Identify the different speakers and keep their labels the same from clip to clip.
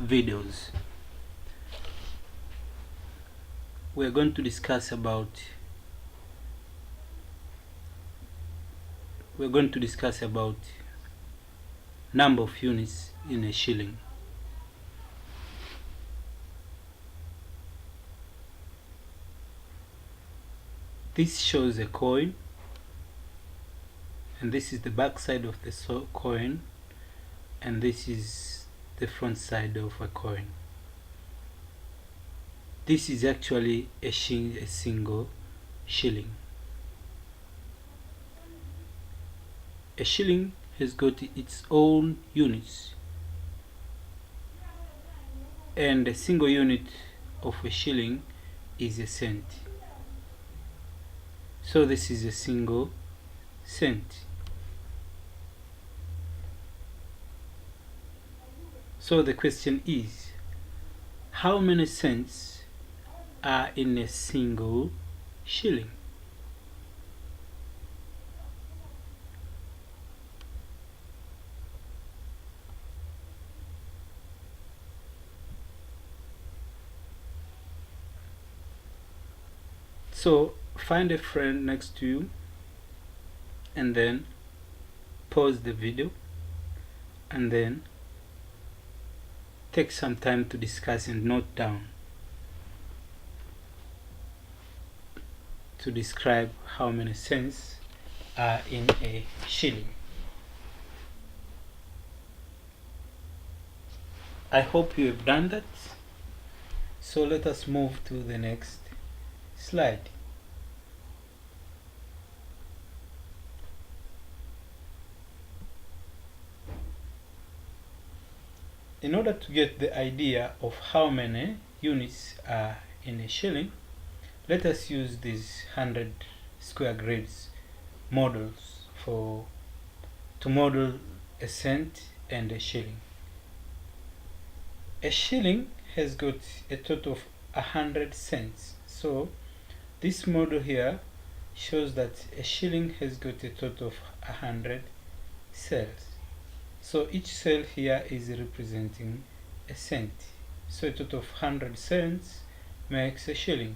Speaker 1: videos. We're going to discuss about number of units in a shilling. This shows a coin, and this is the back side of the coin, and this is the front side of a coin. This is actually a single shilling. A shilling has got its own units, and a single unit of a shilling is a cent. So this is a single cent. So the question is, how many cents are in a single shilling? So find a friend next to you and then pause the video and then take some time to discuss and note down to describe how many cents are in a shilling. I hope you have done that. So let us move to the next slide. In order to get the idea of how many units are in a shilling, let us use these 100 square grids models to model a cent and a shilling. A shilling has got a total of 100 cents. So this model here shows that a shilling has got a total of 100 cells. So each cell here is representing a cent. So a total of 100 cents makes a shilling.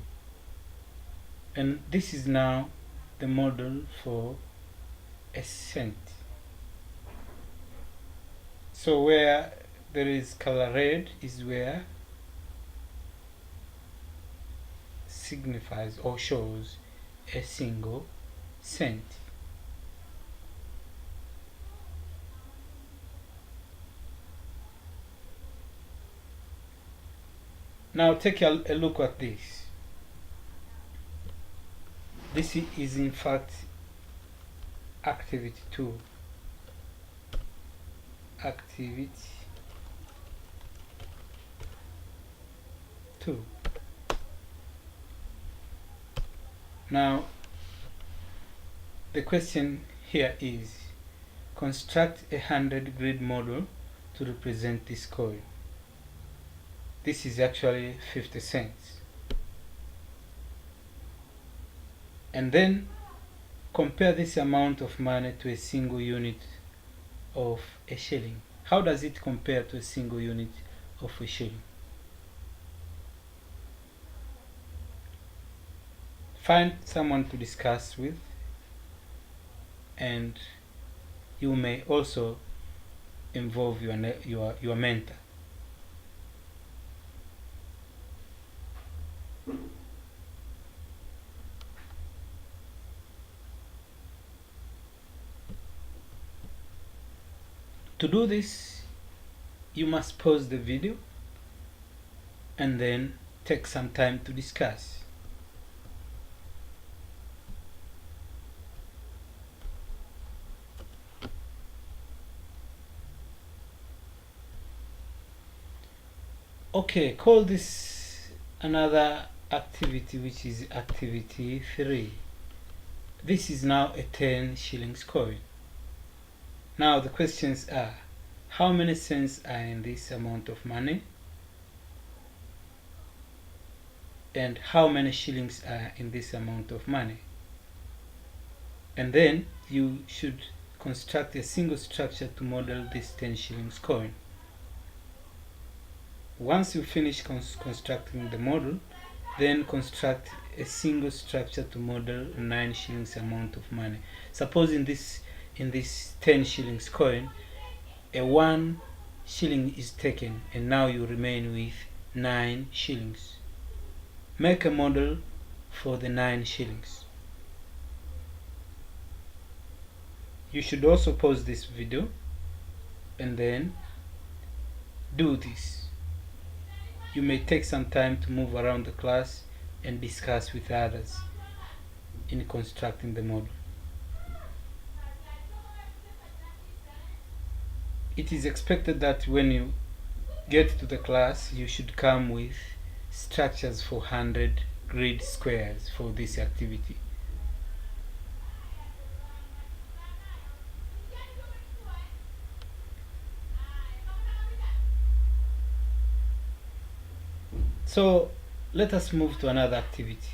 Speaker 1: And this is now the model for a cent. So where there is color red is where signifies or shows a single cent. Now take a look at this. This is in fact activity 2. Activity 2. Now the question here is, construct a 100 grid model to represent this coin. This is actually 50 cents. And then compare this amount of money to a single unit of a shilling. How does it compare to a single unit of a shilling? Find someone to discuss with, and you may also involve your mentor. To do this, you must pause the video and then take some time to discuss. Okay, call this another activity, which is activity 3. This is now a 10 shillings coin. Now the questions are, how many cents are in this amount of money? And how many shillings are in this amount of money? And then you should construct a single structure to model this 10 shillings coin. Once you finish constructing the model, then construct a single structure to model 9 shillings amount of money. Suppose in this 10 shillings coin, a 1 shilling is taken, and now you remain with 9 shillings. Make a model for the 9 shillings. You should also pause this video and then do this. You may take some time to move around the class and discuss with others in constructing the model. It is expected that when you get to the class, you should come with structures for 100 grid squares for this activity. So let us move to another activity.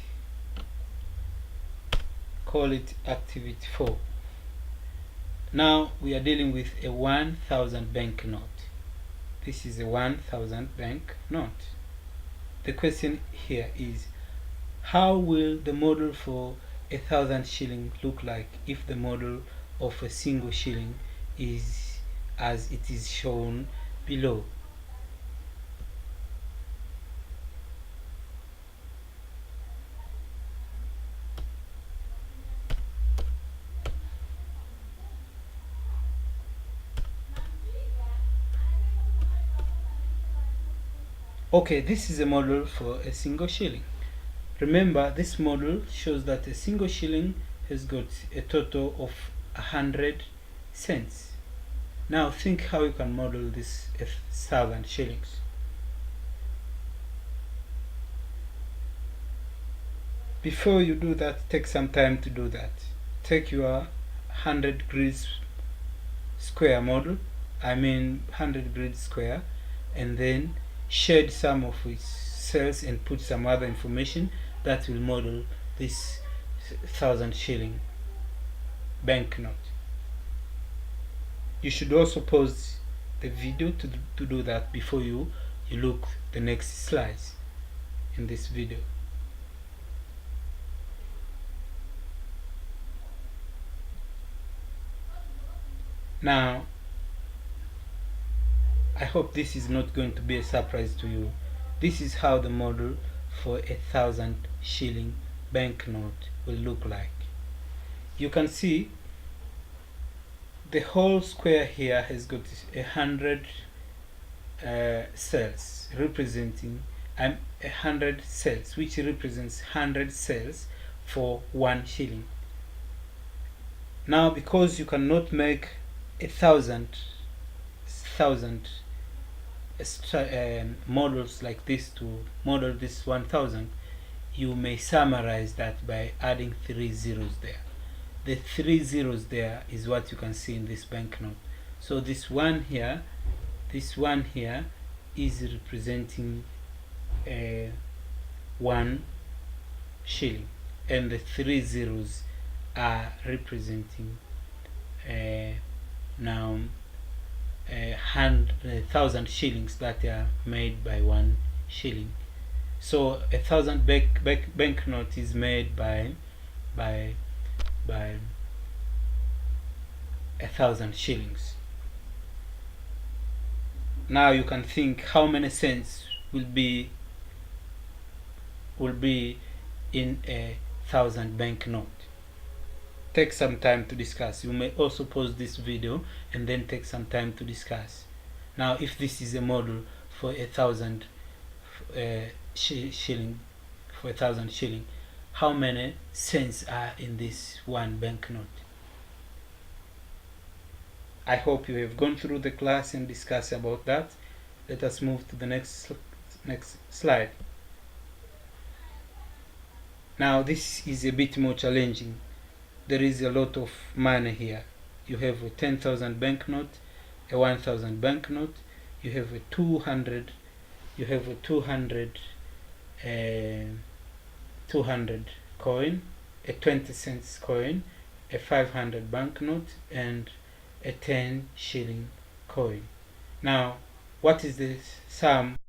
Speaker 1: Call it activity 4. Now we are dealing with a 1000 bank note. This is a 1000 bank note. The question here is, how will the model for 1000 shilling look like if the model of a single shilling is as it is shown below? Okay, this is a model for a single shilling. Remember, this model shows that a single shilling has got a total of 100 cents. Now think how you can model this 1000 shillings. Before you do that, take some time to do that. Take your 100 grid square model, 100 grid square, and then shade some of its cells and put some other information that will model this 1000 shilling banknote. You should also pause the video to do that before you look the next slides in this video. Now, I hope this is not going to be a surprise to you. This is how the model for 1000 shilling banknote will look like. You can see the whole square here has got 100 cells representing 100 cells, which represents 100 cells for 1 shilling. Now, because you cannot make 1,000 models like this to model this 1000, you may summarize that by adding 3 zeros there. The 3 zeros there is what you can see in this banknote. So this one here is representing 1 shilling, and the 3 zeros are representing now 1,000 shillings that are made by 1 shilling. So 1000 banknote is made by 1,000 shillings. Now you can think how many cents will be in a 1000 banknote. Take some time to discuss. You may also pause this video and then take some time to discuss. Now, if this is a model for 1,000 shilling, how many cents are in this one banknote? I hope you have gone through the class and discussed about that. Let us move to the next slide. Now, this is a bit more challenging. There is a lot of money here. You have a 10,000 banknote, a 1,000 banknote, you have a 200 coin, a 20 cents coin, a 500 banknote, and a 10 shilling coin. Now, what is the sum